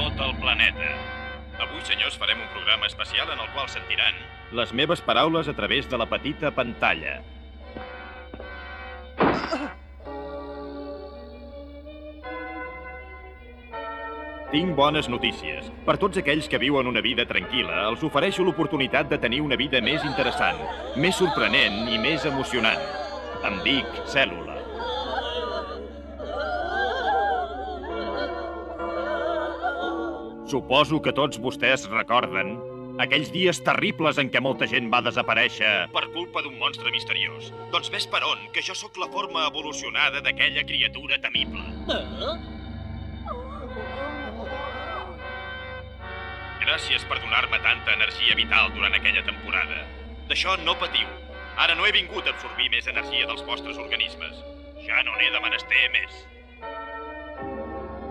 tot el planeta. Avui, senyors, farem un programa especial en el qual sentiran Les meves paraules a través de la petita pantalla. Tinc bones notícies. Per tots aquells que viuen una vida tranquil·la, els ofereixo l'oportunitat de tenir una vida més interessant, més sorprenent i més emocionant. Em dic Cèl·lula. Suposo que tots vostès recorden aquells dies terribles en què molta gent va desaparèixer per culpa d'un monstre misteriós. Doncs ves per on, que jo sóc la forma evolucionada d'aquella criatura temible. Gràcies per donar-me tanta energia vital durant aquella temporada. D'això no patiu. Ara no he vingut a absorbir més energia dels vostres organismes. Ja no n'he de menester més.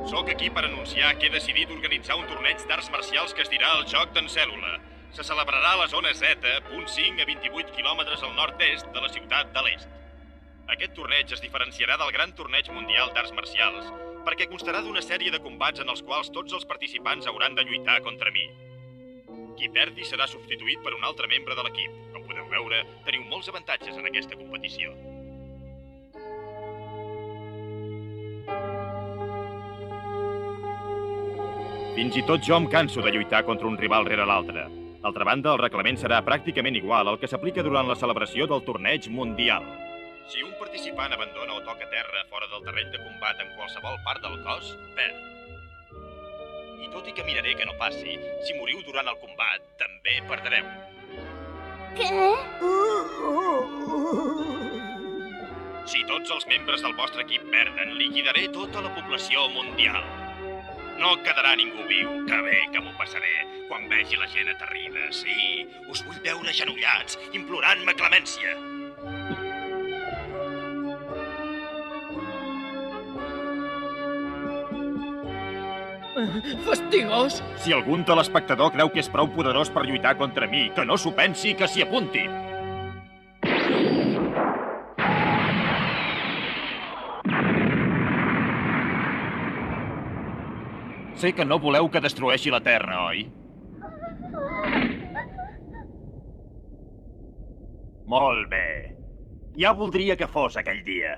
Sóc aquí per anunciar que he decidit organitzar un torneig d'arts marcials que es dirà el Joc d'en Cèl·lula. Se celebrarà a la zona Z, punt 5 a 28 quilòmetres al nord-est de la ciutat de l'Est. Aquest torneig es diferenciarà del gran torneig mundial d'arts marcials perquè constarà d'una sèrie de combats en els quals tots els participants hauran de lluitar contra mi. Qui perdi serà substituït per un altre membre de l'equip. Com podeu veure, teniu molts avantatges en aquesta competició. Fins i tot jo em canso de lluitar contra un rival rere l'altre. D'altra banda, el reglament serà pràcticament igual al que s'aplica durant la celebració del torneig mundial. Si un participant abandona o toca terra fora del terreny de combat en qualsevol part del cos, perd. I tot i que miraré que no passi, si moriu durant el combat, també perdreu. Què? Si tots els membres del vostre equip perden, liquidaré tota la població mundial. No quedarà ningú viu. Que bé que m'ho passaré quan vegi la gent aterrida. Sí, us vull veure agenollats, implorant-me clemència. Fastigós! Si algun telespectador creu que és prou poderós per lluitar contra mi, que no s'ho pensi, que s'hi apunti. Sé que no voleu que destrueixi la Terra, oi? Molt bé. Ja voldria que fos aquell dia.